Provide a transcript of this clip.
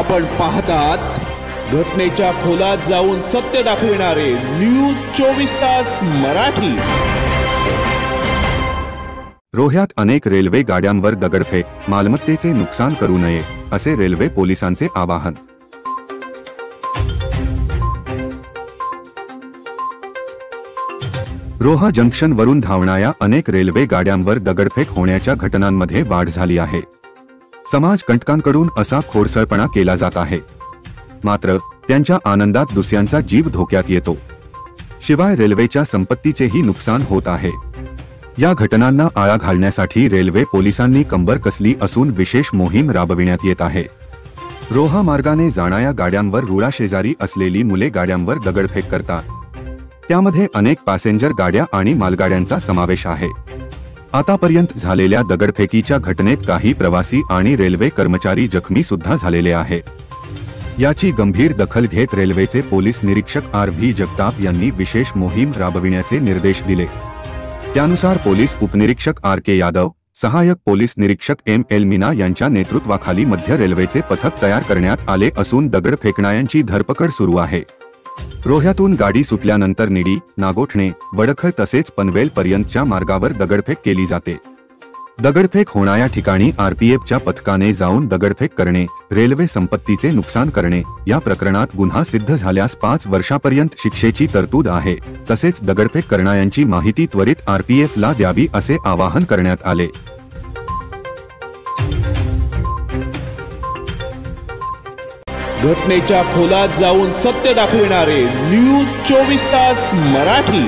आपण पाहतात घटनेच्या खोलात जाऊन सत्य दाखविणारे न्यूज 24 तास मराठी। रोह्यात अनेक रेल्वे गाड्यांवर दगडफेक, मालमत्तेचे नुकसान करू नये असे रेल्वे पोलिसांचे आवाहन। रोहा जंक्शन वरून धावणाऱ्या अनेक रेल्वे गाड्यांवर दगडफेक होण्याच्या घटनांमध्ये वाढ झाली आहे। समाज कंटकांकडून असा खोडसळपणा केला जात आहे, मात्र त्यांच्या आनंदात दुसऱ्यांचा जीव धोक्यात येतो। शिवाय रेल्वेच्या संपत्तीचेही नुकसान होत आहे। या घटनांना आळा घालण्यासाठी रेल्वे पोलिसांनी कंबर कसली असून विशेष मोहीम राबविण्यात येत आहे। रोहा मार्गाने जाणाऱ्या गाड्यांवर रुळाशेजारी असलेली मुले गाड्यांवर दगडफेक करतात। त्यामध्ये अनेक पॅसेंजर गाड्या आणि मालगाड्यांचा समावेश आहे। आतापर्यंत झालेल्या दगडफेकीच्या घटनेत काही प्रवासी आणि रेल्वे कर्मचारी जखमी सुद्धा झालेले आहेत। याची गंभीर दखल घेत रेल्वेचे पोलीस निरीक्षक RV जगताप यांनी विशेष मोहीम राबविण्याचे निर्देश दिले। त्यानुसार पोलीस उपनिरीक्षक RK यादव, सहाय्यक पोलीस निरीक्षक ML मीना यांच्या नेतृत्वाखाली मध्य रेल्वेचे पथक तयार करण्यात आले असून दगड फेकणाऱ्यांची धरपकड सुरू आहे। रोह्यातून गाडी सुटल्यानंतर निडी, नागोठणे, वडखळ तसेच पनवेल पर्यंतच्या मार्गावर दगडफेक केली जाते। दगडफेक होणाऱ्या ठिकाणी RPFच्या पथकाने जाऊन दगडफेक करणे, रेल्वे संपत्तीचे नुकसान करणे या प्रकरणात गुन्हा सिद्ध झाल्यास 5 वर्षापर्यंत शिक्षेची तरतूद आहे। तसेच दगडफेक करणाऱ्यांची माहिती त्वरित RPFला द्यावी असे आवाहन करण्यात आले। घटनेच्या खोलात जाऊन सत्य दाखविणारे न्यूज 24 तास मराठी।